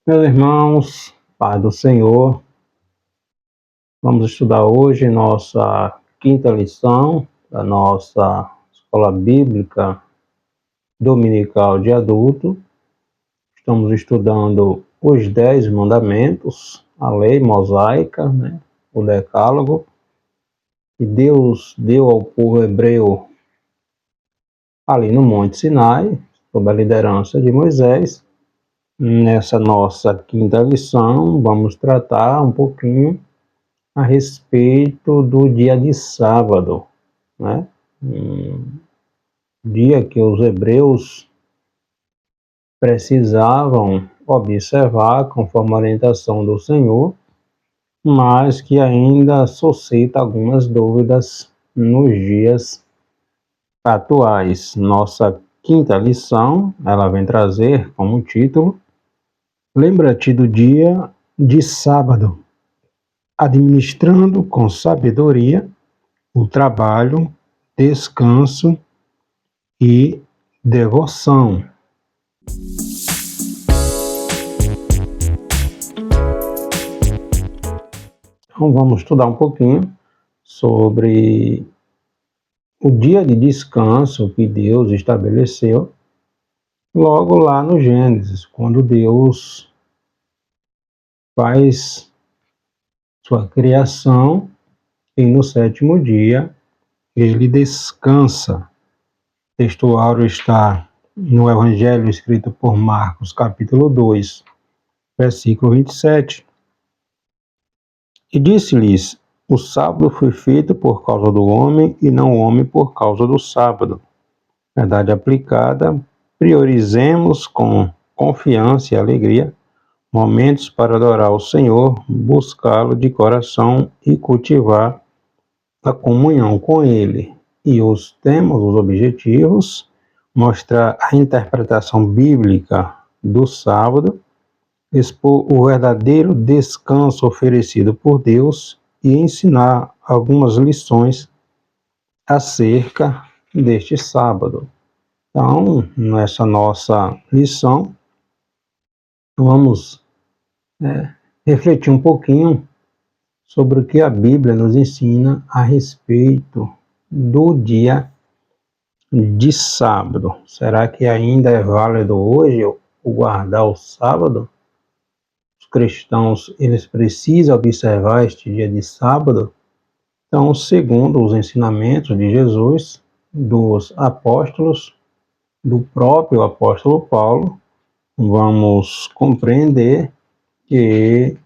Meus irmãos, Pai do Senhor, vamos estudar hoje nossa quinta lição da nossa Escola Bíblica Dominical de Adulto. Estamos estudando os 10 mandamentos, a lei mosaica, o decálogo, que Deus deu ao povo hebreu ali no Monte Sinai, sob a liderança de Moisés. Nessa nossa quinta lição, vamos tratar um pouquinho a respeito do dia de sábado, né? Dia que os hebreus precisavam observar conforme a orientação do Senhor, mas que ainda suscita algumas dúvidas nos dias atuais. Nossa quinta lição, ela vem trazer como título: Lembra-te do dia de sábado, administrando com sabedoria o trabalho, descanso e devoção. Então vamos estudar um pouquinho sobre o dia de descanso que Deus estabeleceu logo lá no Gênesis, quando Deus faz sua criação e no sétimo dia ele descansa. O texto áureo está no Evangelho escrito por Marcos, capítulo 2, versículo 27. E disse-lhes: o sábado foi feito por causa do homem e não o homem por causa do sábado. Verdade aplicada, priorizemos com confiança e alegria momentos para adorar o Senhor, buscá-lo de coração e cultivar a comunhão com Ele. E os temas, os objetivos, mostrar a interpretação bíblica do sábado, expor o verdadeiro descanso oferecido por Deus e ensinar algumas lições acerca deste sábado. Então, nessa nossa lição, vamos refletir um pouquinho sobre o que a Bíblia nos ensina a respeito do dia de sábado. Será que ainda é válido hoje o guardar o sábado? Os cristãos, eles precisam observar este dia de sábado? Então, segundo os ensinamentos de Jesus, dos apóstolos, do próprio apóstolo Paulo, vamos compreender que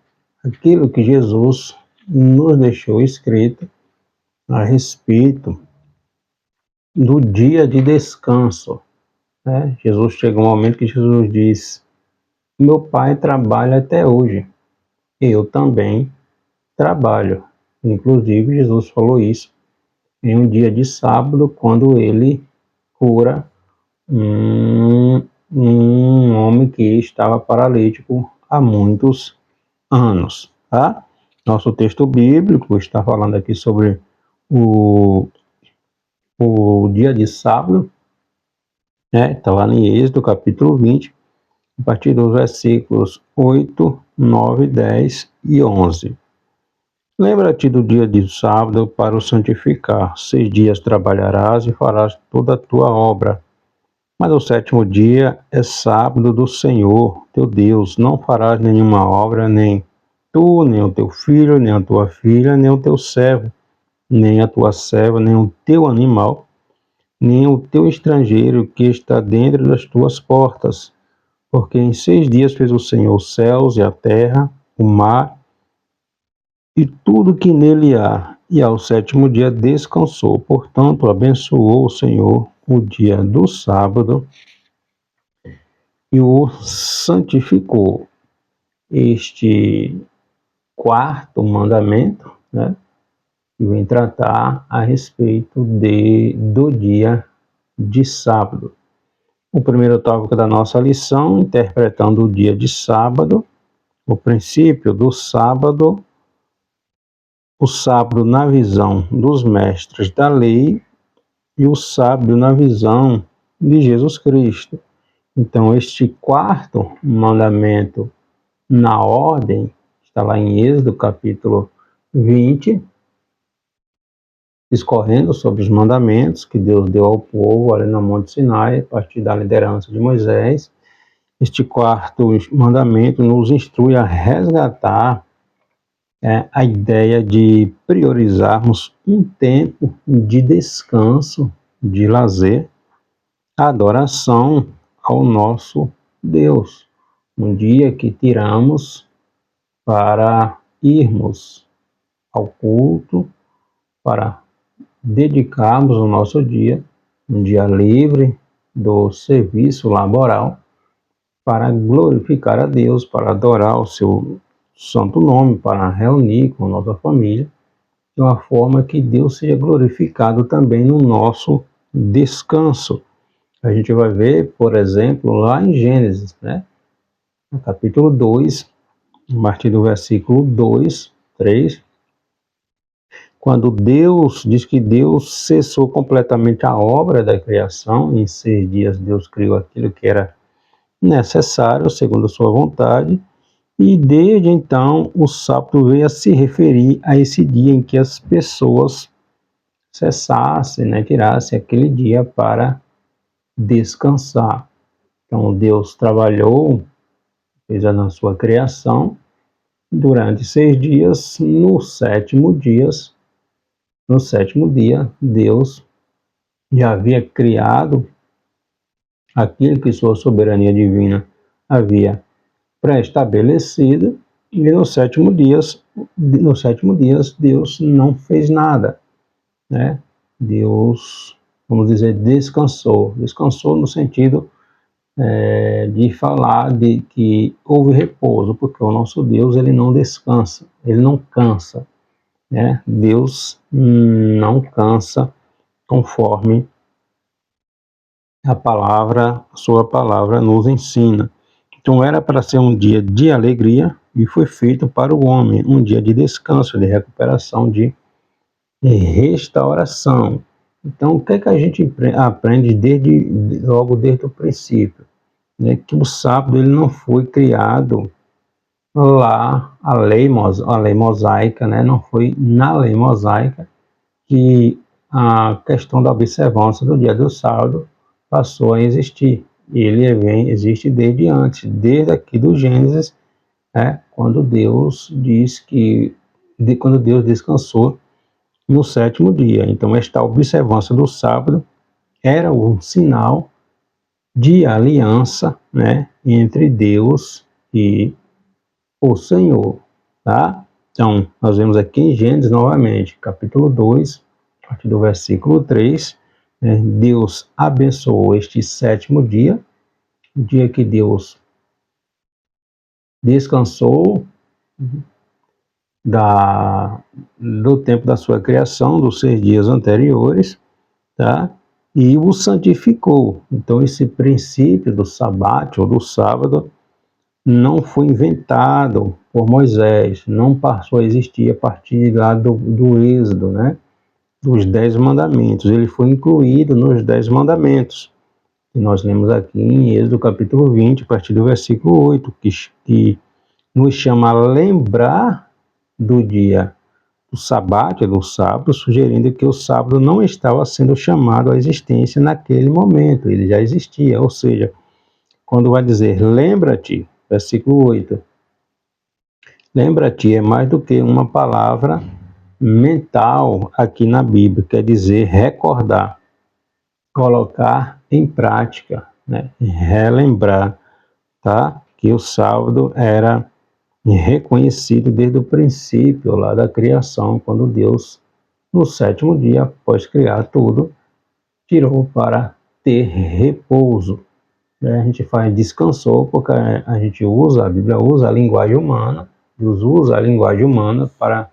aquilo que Jesus nos deixou escrito a respeito do dia de descanso. Jesus chega um momento que Jesus diz: meu pai trabalha até hoje, eu também trabalho. Inclusive, Jesus falou isso em um dia de sábado, quando ele cura um homem que estava paralítico há muitos anos. Tá? Nosso texto bíblico está falando aqui sobre o dia de sábado, está lá em Êxodo, capítulo 20, a partir dos versículos 8, 9, 10 e 11. Lembra-te do dia de sábado para o santificar. 6 dias trabalharás e farás toda a tua obra. Mas o sétimo dia é sábado do Senhor, teu Deus. Não farás nenhuma obra, nem tu, nem o teu filho, nem a tua filha, nem o teu servo, nem a tua serva, nem o teu animal, nem o teu estrangeiro que está dentro das tuas portas. Porque em 6 dias fez o Senhor os céus e a terra, o mar e tudo que nele há, e ao sétimo dia descansou. Portanto, abençoou o Senhor o dia do sábado e o santificou. Este quarto mandamento, que vem tratar a respeito do dia de sábado. O primeiro tópico da nossa lição, interpretando o dia de sábado, o princípio do sábado, o sábado na visão dos mestres da lei e o sábado na visão de Jesus Cristo. Então, este quarto mandamento na ordem, está lá em Êxodo capítulo 20, discorrendo sobre os mandamentos que Deus deu ao povo ali no Monte Sinai, a partir da liderança de Moisés. Este quarto mandamento nos instrui a resgatar a ideia de priorizarmos um tempo de descanso, de lazer, adoração ao nosso Deus. Um dia que tiramos para irmos ao culto, para dedicarmos o nosso dia, um dia livre do serviço laboral, para glorificar a Deus, para adorar o seu santo nome, para reunir com a nossa família, de uma forma que Deus seja glorificado também no nosso descanso. A gente vai ver, por exemplo, lá em Gênesis, no capítulo 2, a partir do versículo 2, 3, quando Deus diz que Deus cessou completamente a obra da criação, em 6 dias Deus criou aquilo que era necessário, segundo a sua vontade, e desde então o sábado veio a se referir a esse dia em que as pessoas cessassem, tirassem aquele dia para descansar. Então Deus trabalhou, fez na sua criação, durante 6 dias, no sétimo dia, Deus já havia criado aquilo que sua soberania divina havia pré-estabelecido, e no sétimo dia Deus não fez nada, Deus, vamos dizer, descansou no sentido de falar de que houve repouso, porque o nosso Deus, ele não descansa, ele não cansa, Deus não cansa, conforme a sua palavra nos ensina. Então era para ser um dia de alegria e foi feito para o homem, um dia de descanso, de recuperação, de restauração. Então o que é que a gente aprende logo desde o princípio? Que o sábado ele não foi criado lá, a lei mosaica, não foi na lei mosaica que a questão da observância do dia do sábado passou a existir. Ele existe desde antes, desde aqui do Gênesis, quando Deus quando Deus descansou no sétimo dia. Então esta observância do sábado era um sinal de aliança, entre Deus e o Senhor, tá? Então, nós vemos aqui em Gênesis novamente, capítulo 2, a partir do versículo 3, Deus abençoou este sétimo dia, o dia que Deus descansou do tempo da sua criação, dos 6 dias anteriores, tá? E o santificou. Então, esse princípio do sabate ou do sábado não foi inventado por Moisés, não passou a existir a partir lá do Êxodo, dos 10 mandamentos. Ele foi incluído nos 10 mandamentos. E nós lemos aqui em Êxodo capítulo 20, a partir do versículo 8, que nos chama a lembrar do dia do sabate, do sábado, sugerindo que o sábado não estava sendo chamado à existência naquele momento, ele já existia. Ou seja, quando vai dizer lembra-te, versículo 8, lembra-te é mais do que uma palavra mental aqui na Bíblia, quer dizer recordar, colocar em prática, relembrar, tá? Que o sábado era reconhecido desde o princípio lá da criação, quando Deus, no sétimo dia, após criar tudo, tirou para ter repouso. A gente descansou, porque a Bíblia usa a linguagem humana, Deus usa a linguagem humana para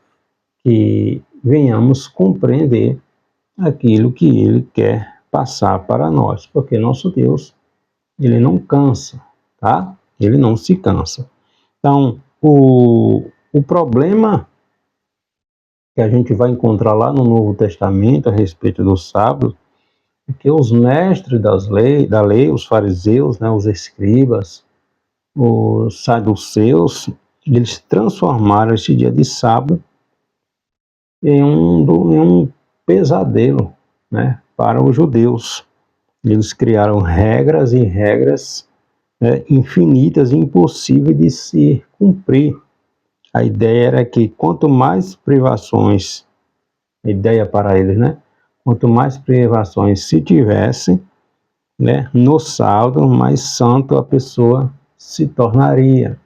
que venhamos compreender aquilo que Ele quer passar para nós, porque nosso Deus, Ele não cansa, tá? Ele não se cansa. Então, o problema que a gente vai encontrar lá no Novo Testamento a respeito do sábado é que os mestres da lei, os fariseus, os escribas, os saduceus, eles transformaram esse dia de sábado em um pesadelo, né, para os judeus. Eles criaram regras e regras, né, infinitas e impossíveis de se cumprir. A ideia era que quanto mais privações, a ideia para eles, né, quanto mais privações se tivesse, né, no sábado, mais santo a pessoa se tornaria,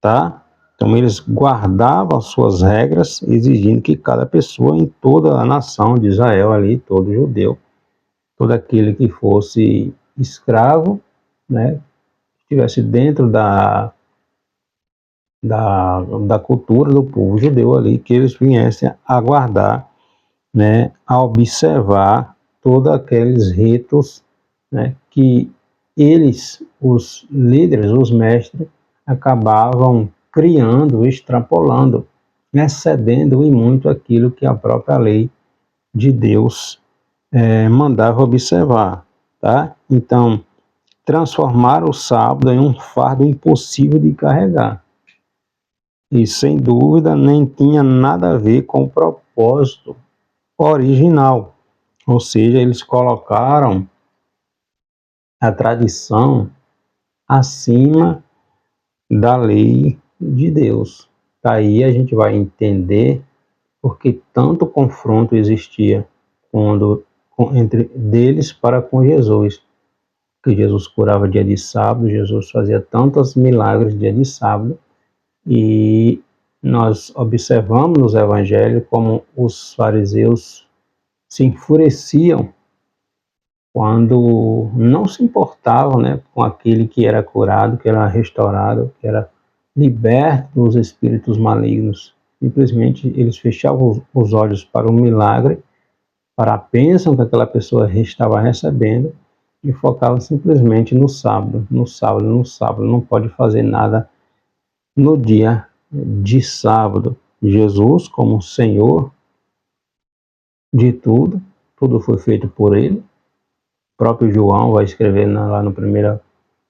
tá? Então eles guardavam as suas regras, exigindo que cada pessoa em toda a nação de Israel ali, todo judeu, todo aquele que fosse escravo, né, estivesse dentro da cultura do povo judeu ali, que eles viessem a guardar, né, a observar todos aqueles ritos, né, que eles, os líderes, os mestres, acabavam criando, extrapolando, excedendo em muito aquilo que a própria lei de Deus mandava observar, tá? Então, transformar o sábado em um fardo impossível de carregar. E, sem dúvida, nem tinha nada a ver com o propósito original. Ou seja, eles colocaram a tradição acima da lei de Deus. Daí a gente vai entender porque tanto confronto existia entre deles para com Jesus. Que Jesus curava dia de sábado, Jesus fazia tantos milagres dia de sábado, e nós observamos nos evangelhos como os fariseus se enfureciam quando não se importavam, né, com aquele que era curado, que era restaurado, que era liberto dos espíritos malignos. Simplesmente eles fechavam os olhos para o milagre, para a bênção que aquela pessoa estava recebendo, e focavam simplesmente no sábado, no sábado, no sábado. Não pode fazer nada no dia de sábado. Jesus, como Senhor de tudo, tudo foi feito por Ele. O próprio João vai escrever lá no primeiro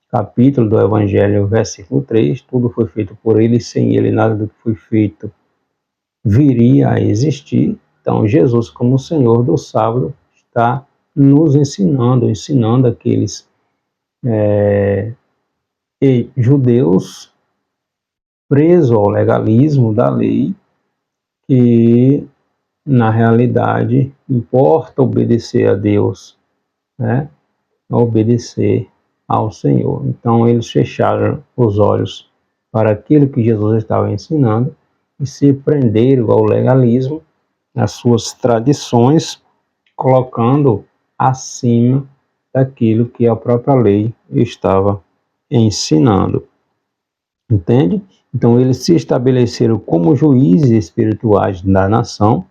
capítulo do Evangelho, versículo 3, tudo foi feito por Ele, e sem Ele nada do que foi feito viria a existir. Então, Jesus, como Senhor do sábado, está nos ensinando aqueles judeus presos ao legalismo da lei, que na realidade importa obedecer a Deus, né? Obedecer ao Senhor. Então eles fecharam os olhos para aquilo que Jesus estava ensinando e se prenderam ao legalismo, às suas tradições, colocando acima daquilo que a própria lei estava ensinando. Entende? Então eles se estabeleceram como juízes espirituais da nação,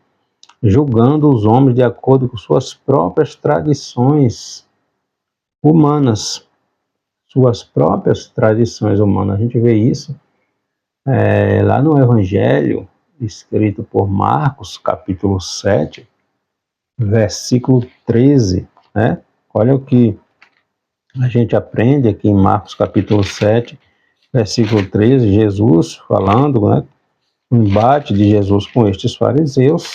julgando os homens de acordo com suas próprias tradições humanas. Suas próprias tradições humanas. A gente vê isso lá no Evangelho, escrito por Marcos, capítulo 7, versículo 13, né? Olha o que a gente aprende aqui em Marcos, capítulo 7, versículo 13, Jesus falando, né? O embate de Jesus com estes fariseus,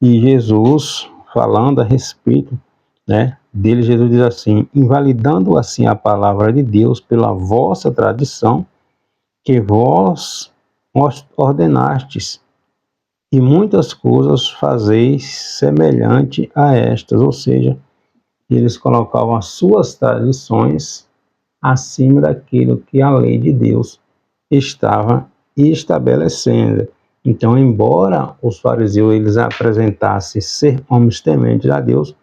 e Jesus falando a respeito, né, dele. Jesus diz assim: invalidando assim a palavra de Deus pela vossa tradição, que vós ordenastes, e muitas coisas fazeis semelhante a estas. Ou seja, eles colocavam as suas tradições acima daquilo que a lei de Deus estava estabelecendo. Então, embora os fariseus eles apresentassem ser homens tementes a Deus,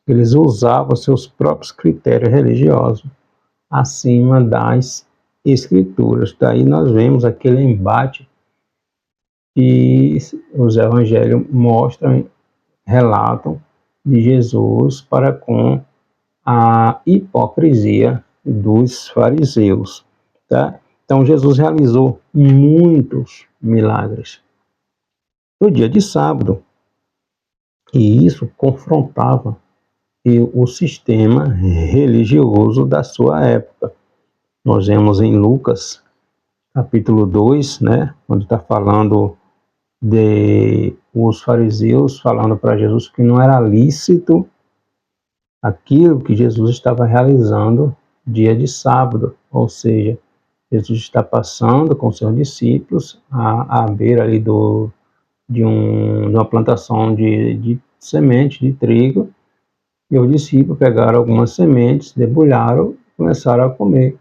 eles usavam seus próprios critérios religiosos acima das escrituras. Daí nós vemos aquele embate que os evangelhos mostram, relatam de Jesus para com a hipocrisia dos fariseus, tá? Então Jesus realizou muitos milagres no dia de sábado, e isso confrontava o sistema religioso da sua época. Nós vemos em Lucas, capítulo 2, né, onde está falando de os fariseus falando para Jesus que não era lícito aquilo que Jesus estava realizando dia de sábado, ou seja, Jesus está passando com seus discípulos à beira ali de uma plantação de semente de trigo, e os discípulos pegaram algumas sementes, debulharam e começaram a comer.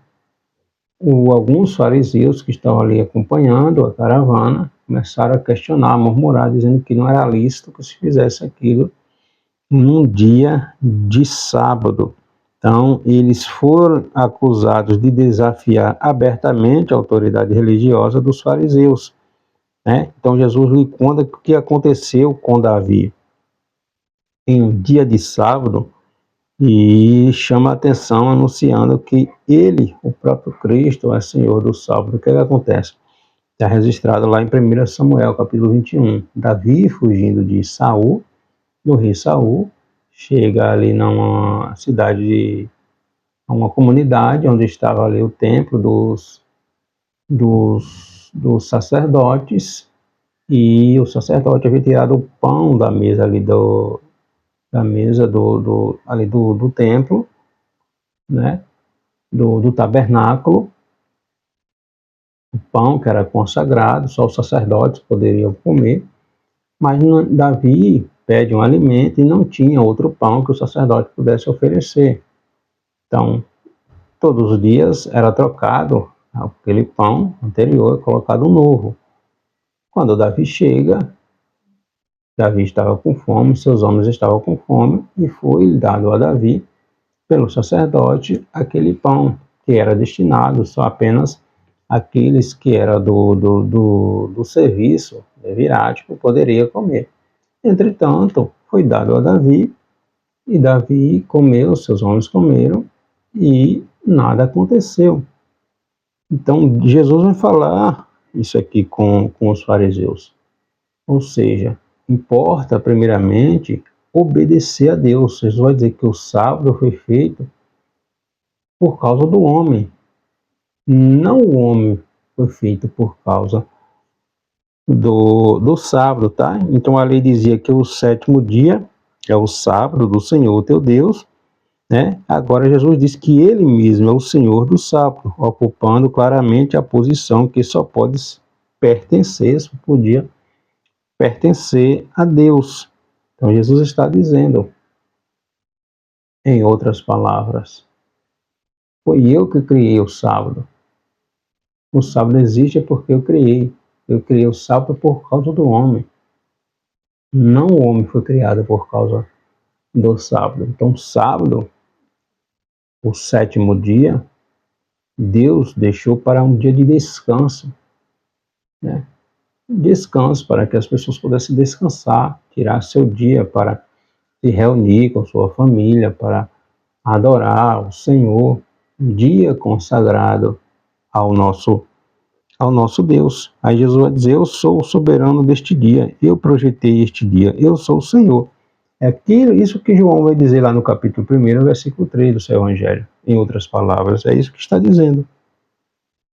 Alguns fariseus que estavam ali acompanhando a caravana começaram a questionar, a murmurar, dizendo que não era lícito que se fizesse aquilo num dia de sábado. Então, eles foram acusados de desafiar abertamente a autoridade religiosa dos fariseus, né? Então, Jesus lhe conta o que aconteceu com Davi em um dia de sábado e chama a atenção anunciando que ele, o próprio Cristo, é Senhor do sábado. O que acontece? Está registrado lá em 1 Samuel, capítulo 21. Davi, fugindo de Saul, do rei Saul, chega ali numa cidade, uma comunidade onde estava ali o templo dos sacerdotes, e o sacerdote havia tirado o pão da mesa ali do templo, né, do tabernáculo, o pão que era consagrado, só os sacerdotes poderiam comer, mas Davi pede um alimento e não tinha outro pão que o sacerdote pudesse oferecer. Então, todos os dias era trocado aquele pão anterior e colocado um novo. Quando Davi chega, Davi estava com fome, seus homens estavam com fome, e foi dado a Davi, pelo sacerdote, aquele pão que era destinado só apenas àqueles que eram do serviço levítico poderia comer. Entretanto, foi dado a Davi, e Davi comeu, seus homens comeram, e nada aconteceu. Então, Jesus vai falar isso aqui com os fariseus. Ou seja, importa, primeiramente, obedecer a Deus. Jesus vai dizer que o sábado foi feito por causa do homem. Não o homem foi feito por causa do sábado, tá? Então, a lei dizia que o sétimo dia é o sábado do Senhor teu Deus, né? Agora Jesus diz que ele mesmo é o Senhor do sábado, ocupando claramente a posição que só pode pertencer, só podia pertencer a Deus. Então Jesus está dizendo, em outras palavras, foi eu que criei o sábado. O sábado existe porque eu criei. Eu criei o sábado por causa do homem. Não o homem foi criado por causa do sábado. Então, sábado, o sétimo dia, Deus deixou para um dia de descanso, né? Descanso para que as pessoas pudessem descansar, tirar seu dia para se reunir com sua família, para adorar o Senhor, um dia consagrado ao nosso Deus. Aí Jesus vai dizer, eu sou o soberano deste dia, eu projetei este dia, eu sou o Senhor. É isso que João vai dizer lá no capítulo 1, versículo 3 do seu Evangelho. Em outras palavras, é isso que está dizendo.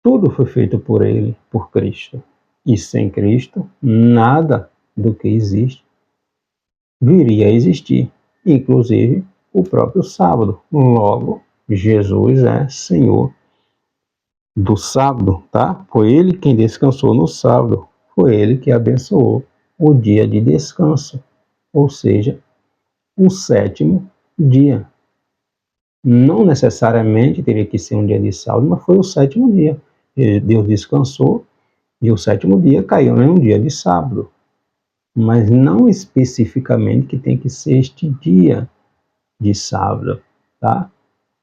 Tudo foi feito por ele, por Cristo. E sem Cristo, nada do que existe viria a existir, inclusive o próprio sábado. Logo, Jesus é Senhor do sábado, tá? Foi ele quem descansou no sábado, foi ele que abençoou o dia de descanso, ou seja, o sétimo dia. Não necessariamente teria que ser um dia de sábado, mas foi o sétimo dia. Deus descansou e o sétimo dia caiu em um dia de sábado. Mas não especificamente que tem que ser este dia de sábado, tá?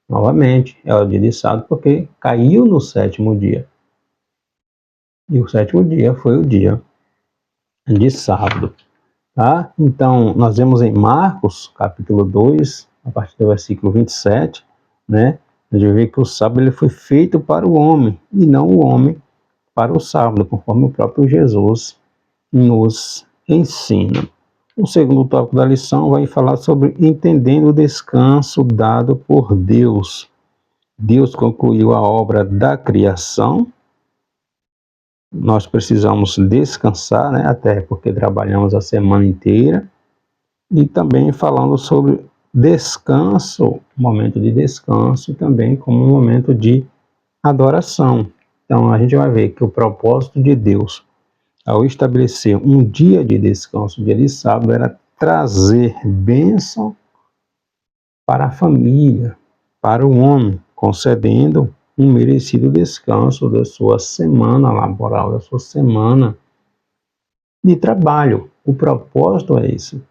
Novamente, é o dia de sábado porque caiu no sétimo dia. E o sétimo dia foi o dia de sábado, tá? Então, nós vemos em Marcos, capítulo 2, a partir do versículo 27, né? A gente vê que o sábado ele foi feito para o homem e não o homem para o sábado, conforme o próprio Jesus nos ensina. O segundo tópico da lição vai falar sobre entendendo o descanso dado por Deus. Deus concluiu a obra da criação. Nós precisamos descansar, né? Até porque trabalhamos a semana inteira. E também falando sobre descanso, momento de descanso, também como um momento de adoração. Então a gente vai ver que o propósito de Deus, ao estabelecer um dia de descanso, um dia de sábado, era trazer bênção para a família, para o homem, concedendo um merecido descanso da sua semana laboral, da sua semana de trabalho. O propósito é esse,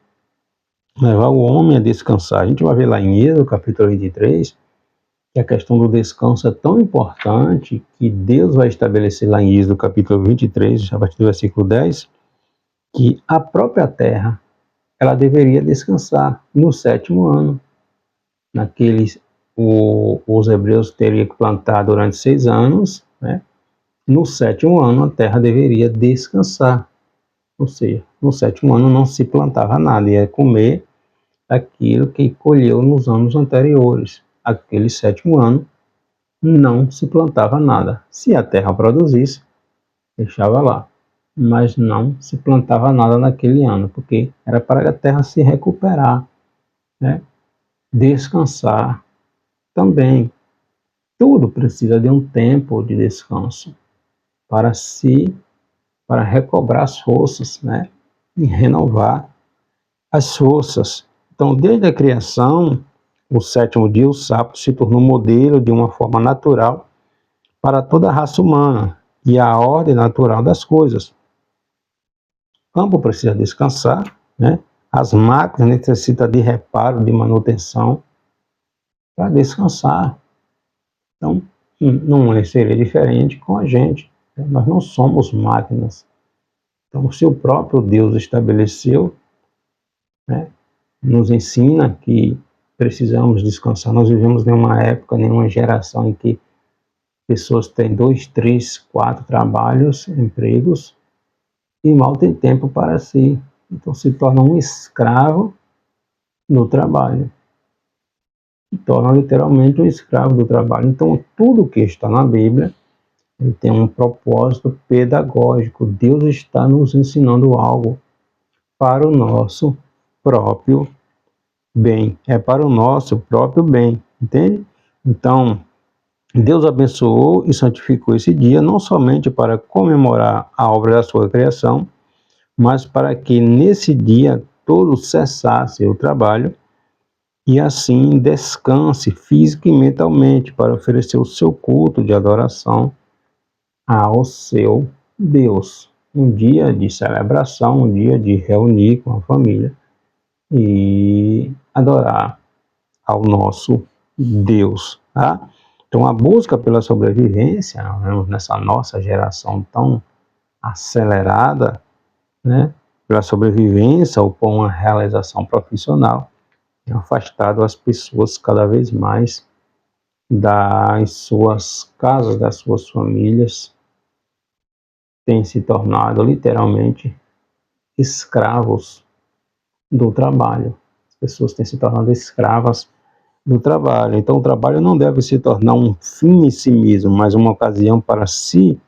levar o homem a descansar. A gente vai ver lá em Êxodo, capítulo 23, que a questão do descanso é tão importante que Deus vai estabelecer lá em Êxodo, capítulo 23, a partir do versículo 10, que a própria terra, ela deveria descansar no 7º ano. Os hebreus teriam que plantar durante 6 anos, né? No 7º ano a terra deveria descansar, ou seja, no 7º ano não se plantava nada, ia comer aquilo que colheu nos anos anteriores. Aquele 7º ano não se plantava nada. Se a terra produzisse, deixava lá, mas não se plantava nada naquele ano, porque era para a terra se recuperar, né? Descansar também. Tudo precisa de um tempo de descanso para recobrar as forças, né? E renovar as forças. Então, desde a criação, o 7º dia, o sábado, se tornou modelo de uma forma natural para toda a raça humana e a ordem natural das coisas. O campo precisa descansar, né? As máquinas necessitam de reparo, de manutenção para descansar. Então, não seria diferente com a gente. Nós não somos máquinas. Então, se o próprio Deus estabeleceu, né, nos ensina que precisamos descansar. Nós vivemos em uma época, em uma geração em que pessoas têm 2, 3, 4 trabalhos, empregos, e mal tem tempo para si. Então se torna um escravo no trabalho. Se torna literalmente um escravo do trabalho. Então tudo que está na Bíblia, ele tem um propósito pedagógico. Deus está nos ensinando algo para o nosso próprio bem. É para o nosso próprio bem, entende? Então, Deus abençoou e santificou esse dia, não somente para comemorar a obra da sua criação, mas para que nesse dia todo cessasse o trabalho e assim descanse física e mentalmente para oferecer o seu culto de adoração ao seu Deus. Um dia de celebração, um dia de reunir com a família e adorar ao nosso Deus, tá? Então a busca pela sobrevivência, né, nessa nossa geração tão acelerada, né, pela sobrevivência ou por uma realização profissional, tem afastado as pessoas cada vez mais das suas casas, das suas famílias, têm se tornado literalmente escravos do trabalho. As pessoas têm se tornado escravas do trabalho. Então o trabalho não deve se tornar um fim em si mesmo, mas uma ocasião para si,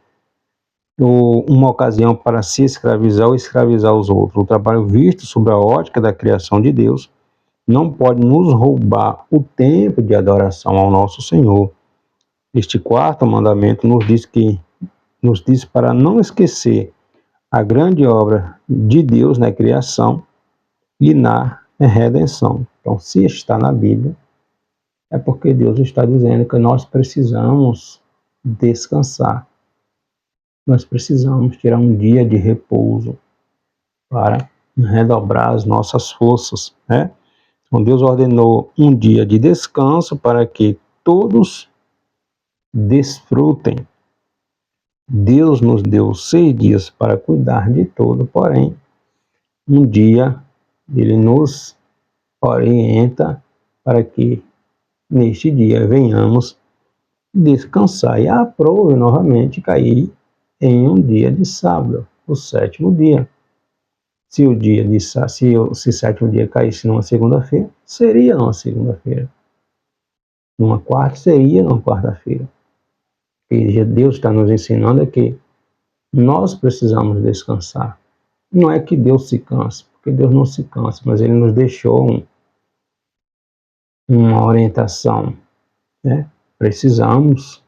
ou uma ocasião para se escravizar ou escravizar os outros. O trabalho visto sob a ótica da criação de Deus não pode nos roubar o tempo de adoração ao nosso Senhor. Este 4º mandamento nos diz para não esquecer a grande obra de Deus na criação e na redenção. Então, se está na Bíblia, é porque Deus está dizendo que nós precisamos descansar. Nós precisamos tirar um dia de repouso para redobrar as nossas forças, né? Então Deus ordenou um dia de descanso para que todos desfrutem. Deus nos deu 6 dias para cuidar de tudo, porém, um dia Ele nos orienta para que neste dia venhamos descansar e aprove novamente cair em um dia de sábado, o 7º dia. Se o 7º dia caísse numa segunda-feira, seria numa segunda-feira. numa quarta, seria numa quarta-feira. E Deus está nos ensinando é que nós precisamos descansar. Não é que Deus se canse, porque Deus não se cansa, mas Ele nos deixou uma orientação, né? Precisamos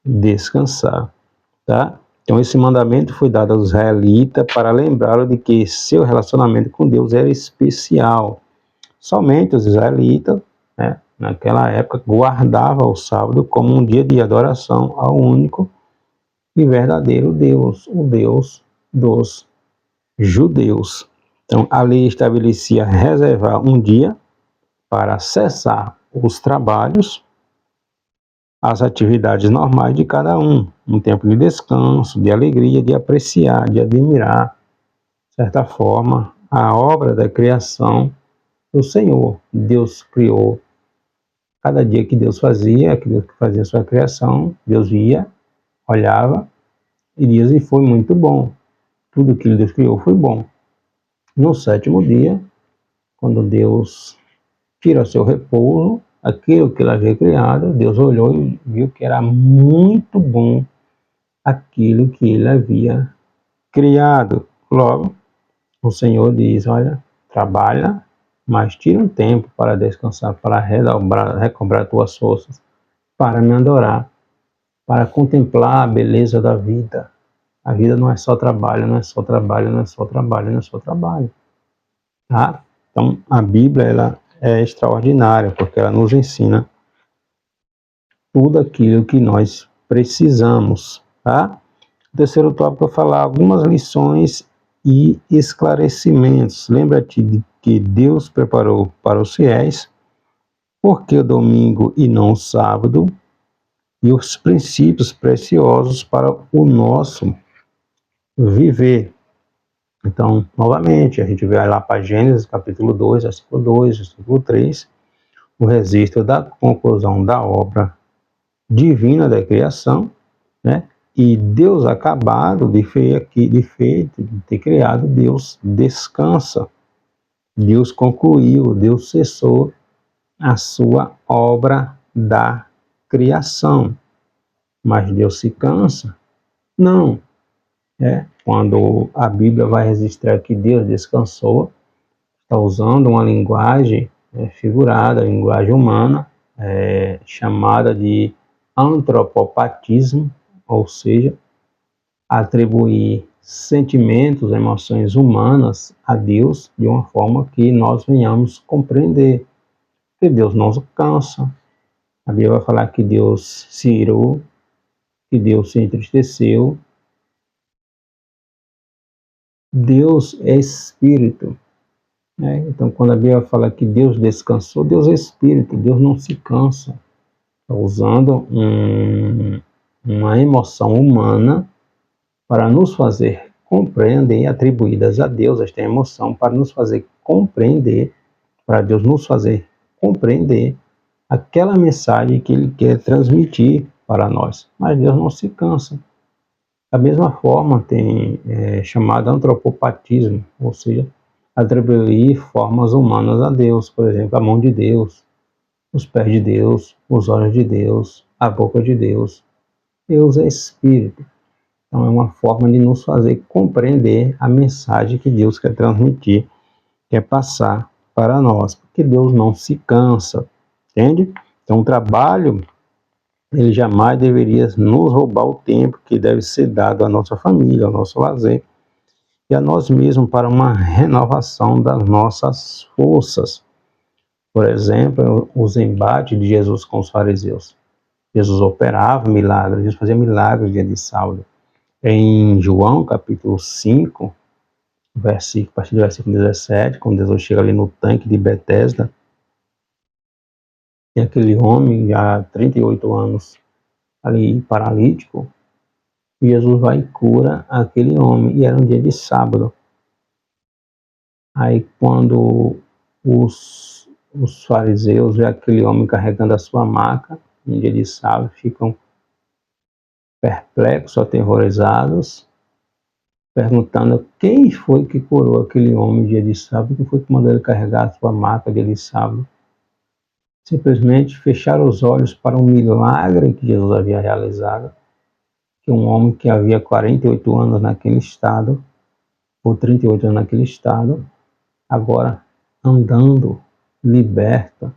descansar, tá? Então esse mandamento foi dado aos israelitas para lembrá-lo de que seu relacionamento com Deus era especial. Somente os israelitas, né, naquela época, guardavam o sábado como um dia de adoração ao único e verdadeiro Deus, o Deus dos judeus. Então a lei estabelecia reservar um dia para cessar os trabalhos, as atividades normais de cada um tempo de descanso, de alegria, de apreciar, de admirar, de certa forma, a obra da criação do Senhor. Deus criou. Cada dia que Deus fazia a sua criação, Deus via, olhava e dizia, e foi muito bom. Tudo que Deus criou foi bom. No sétimo dia, quando Deus tira o seu repouso, aquilo que ele havia criado, Deus olhou e viu que era muito bom aquilo que ele havia criado. Logo, o Senhor diz, olha, trabalha, mas tira um tempo para descansar, para recobrar tuas forças, para me adorar, para contemplar a beleza da vida. A vida não é só trabalho, não é só trabalho, não é só trabalho, não é só trabalho. Tá? Então, a Bíblia ela é extraordinária, porque ela nos ensina tudo aquilo que nós precisamos. Tá? O terceiro tópico é falar algumas lições e esclarecimentos. Lembra-te de que Deus preparou para os fiéis, porque o domingo e não o sábado, e os princípios preciosos para o nosso viver. Então, novamente, a gente vai lá para Gênesis, capítulo 2, versículo 2, versículo 3, o registro da conclusão da obra divina da criação, né? E Deus acabado de ter criado, Deus descansa. Deus concluiu, Deus cessou a sua obra da criação. Mas Deus se cansa? Não. Quando a Bíblia vai registrar que Deus descansou, está usando uma linguagem figurada, linguagem humana, chamada de antropopatismo, ou seja, atribuir sentimentos, emoções humanas a Deus de uma forma que nós venhamos compreender. Que Deus não se cansa. A Bíblia vai falar que Deus se irou, que Deus se entristeceu. Deus é espírito. Então, quando a Bíblia fala que Deus descansou, Deus é espírito, Deus não se cansa. Está usando uma emoção humana para nos fazer compreender, atribuídas a Deus esta emoção, para nos fazer compreender, para Deus nos fazer compreender aquela mensagem que Ele quer transmitir para nós. Mas Deus não se cansa. Da mesma forma, tem chamado antropopatismo, ou seja, atribuir formas humanas a Deus, por exemplo, a mão de Deus, os pés de Deus, os olhos de Deus, a boca de Deus. Deus é espírito. Então é uma forma de nos fazer compreender a mensagem que Deus quer transmitir, quer passar para nós, porque Deus não se cansa, entende? Então o trabalho, ele jamais deveria nos roubar o tempo que deve ser dado à nossa família, ao nosso lazer, e a nós mesmos para uma renovação das nossas forças. Por exemplo, os embates de Jesus com os fariseus. Jesus operava milagres, Jesus fazia milagres no dia de sábado. Em João, capítulo 5, a partir do versículo 17, quando Jesus chega ali no tanque de Betesda, tem aquele homem, já há 38 anos, ali paralítico, e Jesus vai e cura aquele homem, e era um dia de sábado. Aí quando os fariseus vê aquele homem carregando a sua maca, um dia de sábado, ficam perplexos, aterrorizados, perguntando quem foi que curou aquele homem dia de sábado, quem foi que mandou ele carregar a sua maca dia de sábado. simplesmente fecharam os olhos para um milagre que Jesus havia realizado, que um homem que havia 48 anos naquele estado, ou 38 anos naquele estado, agora andando, liberto,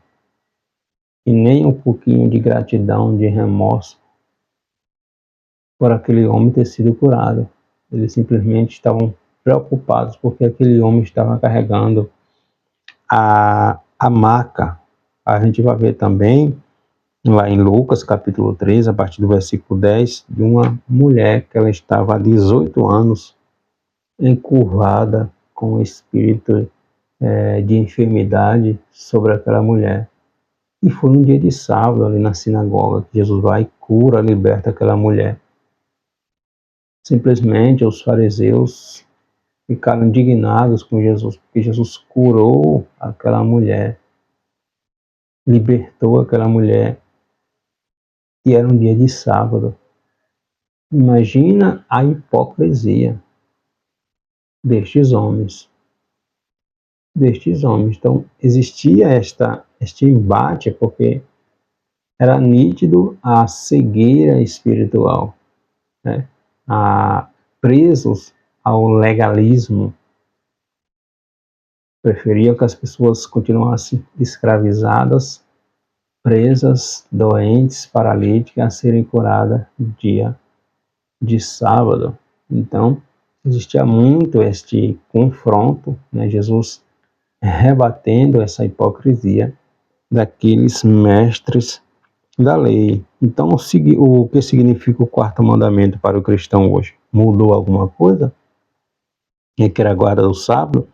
e nem um pouquinho de gratidão, de remorso por aquele homem ter sido curado. Eles simplesmente estavam preocupados porque aquele homem estava carregando a maca. A gente vai ver também lá em Lucas capítulo 3, a partir do versículo 10, de uma mulher que ela estava há 18 anos encurvada com o espírito de enfermidade sobre aquela mulher. E foi um dia de sábado ali na sinagoga que Jesus vai e cura, liberta aquela mulher. Simplesmente os fariseus ficaram indignados com Jesus, porque Jesus curou aquela mulher, libertou aquela mulher, e era um dia de sábado. Imagina a hipocrisia destes homens. Então, existia este embate, porque era nítido a cegueira espiritual, né? Presos ao legalismo. Preferiam que as pessoas continuassem escravizadas, presas, doentes, paralíticas, a serem curadas no dia de sábado. Então, existia muito este confronto, né? Jesus rebatendo essa hipocrisia daqueles mestres da lei. Então, o que significa o quarto mandamento para o cristão hoje? Mudou alguma coisa? É que era a guarda do sábado?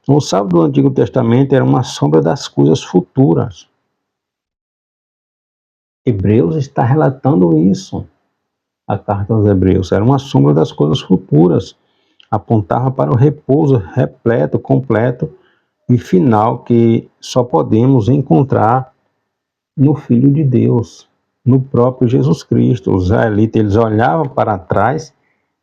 O sábado do Antigo Testamento era uma sombra das coisas futuras. Hebreus está relatando isso. A carta aos Hebreus era uma sombra das coisas futuras. Apontava para o repouso repleto, completo e final que só podemos encontrar no Filho de Deus, no próprio Jesus Cristo. Os israelitas, eles olhavam para trás,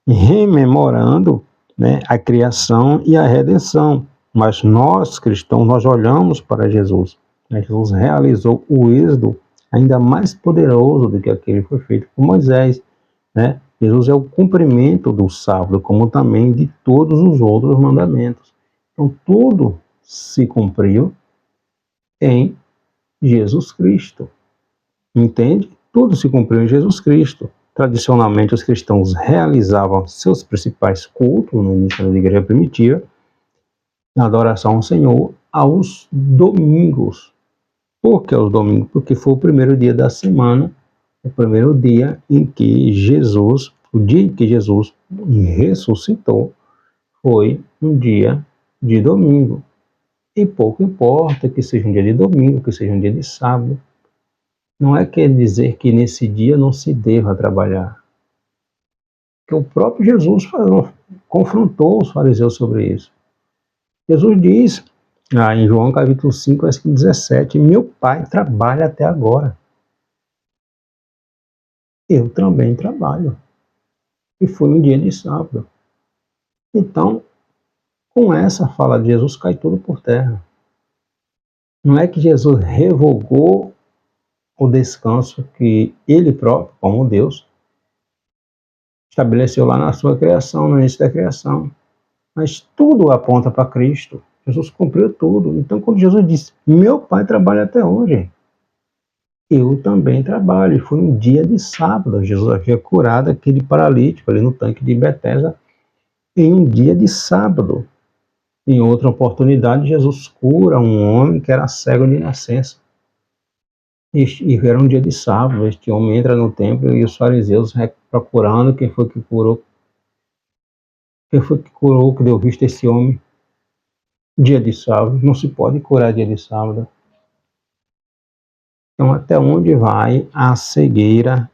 rememorando, né, a criação e a redenção. Mas nós, cristãos, nós olhamos para Jesus. Jesus realizou o êxodo ainda mais poderoso do que aquele que foi feito por Moisés, né? Jesus é o cumprimento do sábado, como também de todos os outros mandamentos. Então, tudo se cumpriu em Jesus Cristo. Entende? Tudo se cumpriu em Jesus Cristo. Tradicionalmente, os cristãos realizavam seus principais cultos no início da igreja primitiva, na adoração ao Senhor, aos domingos. Por que aos domingos? Porque foi o primeiro dia da semana, o primeiro dia em que Jesus, o dia em que Jesus ressuscitou, foi um dia de domingo. E pouco importa que seja um dia de domingo, que seja um dia de sábado. Não é quer dizer que nesse dia não se deva trabalhar. Porque o próprio Jesus confrontou os fariseus sobre isso. Jesus diz, em João capítulo 5, versículo 17, meu pai trabalha até agora. Eu também trabalho. E foi um dia de sábado. Então, com essa fala de Jesus, cai tudo por terra. Não é que Jesus revogou o descanso que ele próprio, como Deus, estabeleceu lá na sua criação, no início da criação. Mas tudo aponta para Cristo. Jesus cumpriu tudo. Então, quando Jesus disse, meu pai trabalha até hoje, eu também trabalho. E foi um dia de sábado. Jesus havia curado aquele paralítico ali no tanque de Betesda em um dia de sábado. Em outra oportunidade, Jesus cura um homem que era cego de nascença. E era um dia de sábado. Este homem entra no templo e os fariseus procurando quem foi que curou. Quem foi que curou, que deu vista a esse homem? Dia de sábado. Não se pode curar dia de sábado. Então, até onde vai a cegueira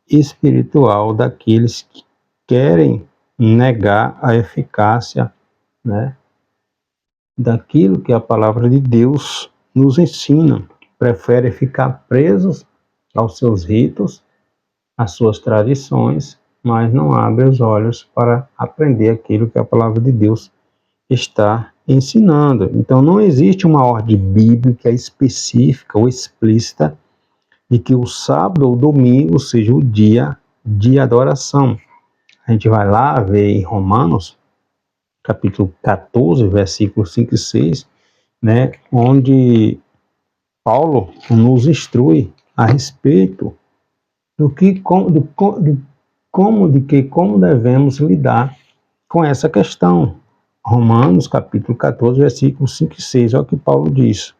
espiritual daqueles que querem negar a eficácia, né, daquilo que a palavra de Deus nos ensina? Preferem ficar presos aos seus ritos, às suas tradições, mas não abrem os olhos para aprender aquilo que a palavra de Deus está ensinando. Então não existe uma ordem bíblica específica ou explícita de que o sábado ou domingo seja o dia de adoração. A gente vai lá ver em Romanos, capítulo 14, versículos 5 e 6, né, onde Paulo nos instrui a respeito do que, como devemos lidar com essa questão. Romanos, capítulo 14, versículos 5 e 6, é o que Paulo diz.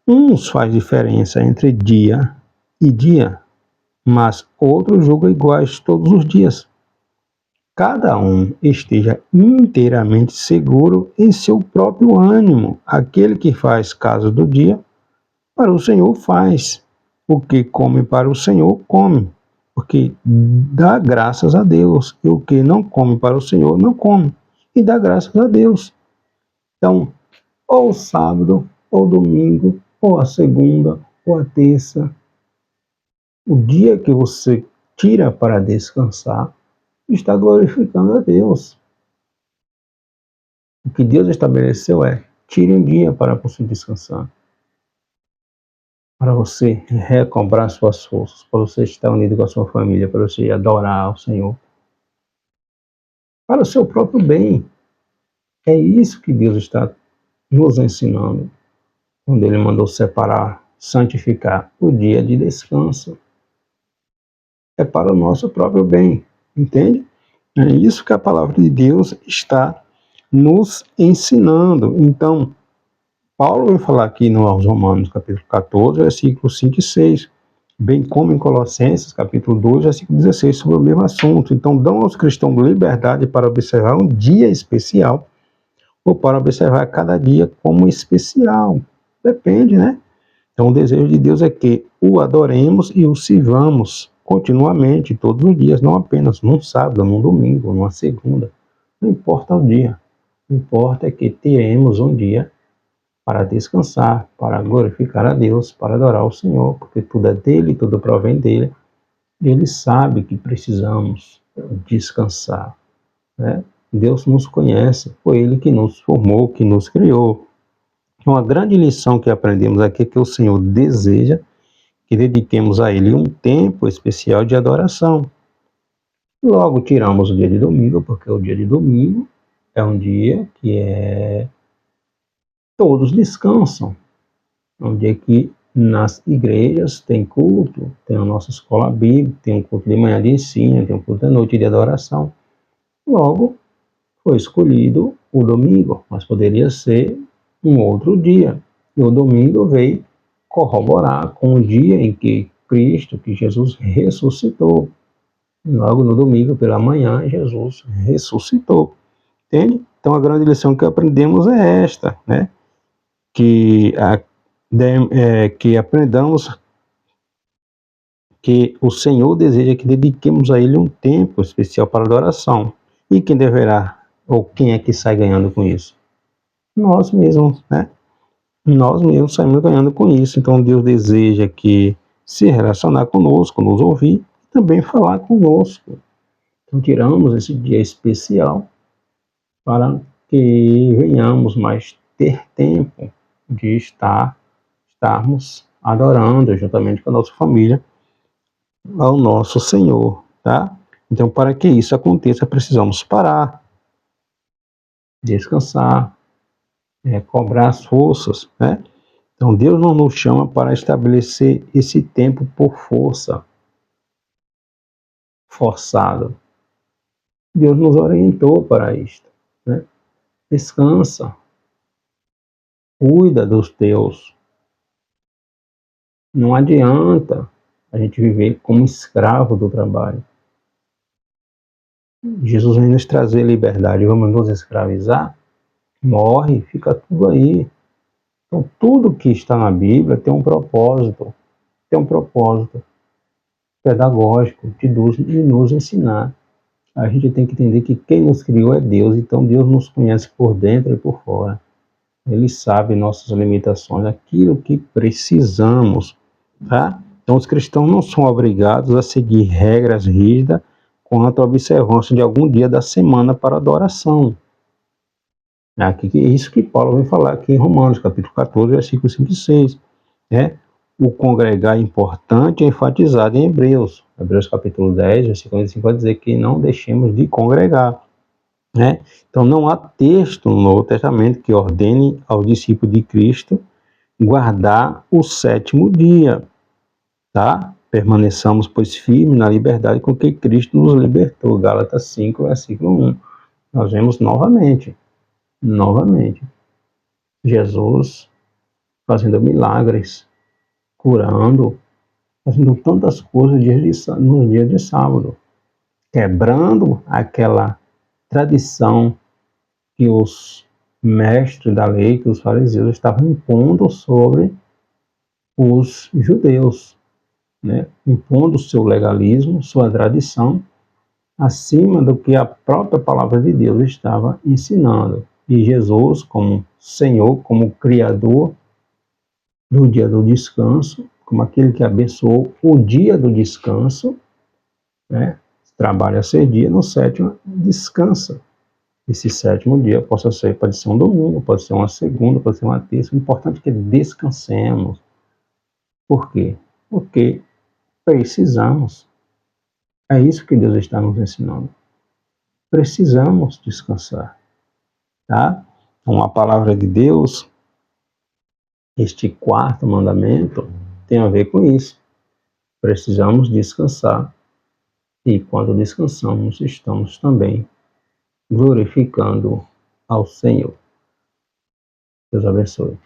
Uns faz diferença entre dia e dia, mas outros julgam iguais todos os dias. Cada um esteja inteiramente seguro em seu próprio ânimo. Aquele que faz caso do dia, para o Senhor faz. O que come para o Senhor, come. Porque dá graças a Deus. E o que não come para o Senhor, não come. E dá graças a Deus. Então, ou sábado, ou domingo, ou a segunda, ou a terça, o dia que você tira para descansar, está glorificando a Deus. O que Deus estabeleceu é: tire um dia para você descansar, para você recobrar suas forças, para você estar unido com a sua família, para você adorar ao Senhor, para o seu próprio bem. É isso que Deus está nos ensinando, quando Ele mandou separar, santificar o dia de descanso. É para o nosso próprio bem, entende? É isso que a palavra de Deus está nos ensinando. Então, Paulo vai falar aqui nos Romanos, capítulo 14, versículos 5 e 6, bem como em Colossenses, capítulo 2, versículo 16, sobre o mesmo assunto. Então, dão aos cristãos liberdade para observar um dia especial ou para observar cada dia como especial. Depende, né? Então, o desejo de Deus é que o adoremos e o sirvamos continuamente, todos os dias, não apenas num sábado, num domingo, numa segunda. Não importa o dia. O que importa é que teremos um dia para descansar, para glorificar a Deus, para adorar o Senhor, porque tudo é dele, tudo provém dele. Ele sabe que precisamos descansar, né? Deus nos conhece, foi Ele que nos formou, que nos criou. Uma grande lição que aprendemos aqui é que o Senhor deseja que dediquemos a Ele um tempo especial de adoração. Logo, tiramos o dia de domingo, porque o dia de domingo é um dia que todos descansam. É um dia que nas igrejas tem culto, tem a nossa escola bíblica, tem um culto de manhã de ensino, tem um culto de noite de adoração. Logo, foi escolhido o domingo, mas poderia ser um outro dia. E o domingo veio corroborar com o dia em que Cristo, que Jesus ressuscitou. Logo no domingo pela manhã, Jesus ressuscitou. Entende? Então a grande lição que aprendemos é esta, né? Que aprendamos que o Senhor deseja que dediquemos a Ele um tempo especial para adoração. E quem deverá, ou quem é que sai ganhando com isso? Nós mesmos, né? Nós mesmos saímos ganhando com isso. Então Deus deseja que se relacionar conosco, nos ouvir e também falar conosco. Então tiramos esse dia especial para que venhamos mais ter tempo de estarmos adorando juntamente com a nossa família ao nosso Senhor, tá? Então, para que isso aconteça, precisamos parar, descansar, cobrar as forças, né? Então, Deus não nos chama para estabelecer esse tempo por força, forçado. Deus nos orientou para isto, né? Descansa, cuida dos teus. Não adianta a gente viver como escravo do trabalho. Jesus vem nos trazer liberdade, vamos nos escravizar? Morre, fica tudo aí. Então, tudo que está na Bíblia tem um propósito pedagógico de nos ensinar. A gente tem que entender que quem nos criou é Deus, então Deus nos conhece por dentro e por fora. Ele sabe nossas limitações, aquilo que precisamos, tá? Então, os cristãos não são obrigados a seguir regras rígidas quanto à observância de algum dia da semana para adoração. É isso que Paulo vai falar aqui em Romanos, capítulo 14, versículos 5 e 6. Né? O congregar é importante é enfatizado em Hebreus. Hebreus capítulo 10, versículo 25, vai dizer que não deixemos de congregar. Né? Então não há texto no Novo Testamento que ordene ao discípulo de Cristo guardar o sétimo dia. Tá? Permaneçamos, pois, firmes na liberdade com que Cristo nos libertou. Gálatas 5, versículo 1. Nós vemos novamente, Jesus fazendo milagres, curando, fazendo tantas coisas no dia de sábado, quebrando aquela tradição que os mestres da lei, que os fariseus estavam impondo sobre os judeus, né? Impondo seu legalismo, sua tradição, acima do que a própria palavra de Deus estava ensinando. E Jesus, como Senhor, como Criador do dia do descanso, como aquele que abençoou o dia do descanso, né? Trabalha 6 dias, no sétimo descansa. Esse sétimo dia pode ser um domingo, pode ser uma segunda, pode ser uma terça. O importante é que descansemos. Por quê? Porque precisamos. É isso que Deus está nos ensinando. Precisamos descansar, tá? Então, a palavra de Deus, este quarto mandamento, tem a ver com isso. Precisamos descansar. E quando descansamos, estamos também glorificando ao Senhor. Deus abençoe.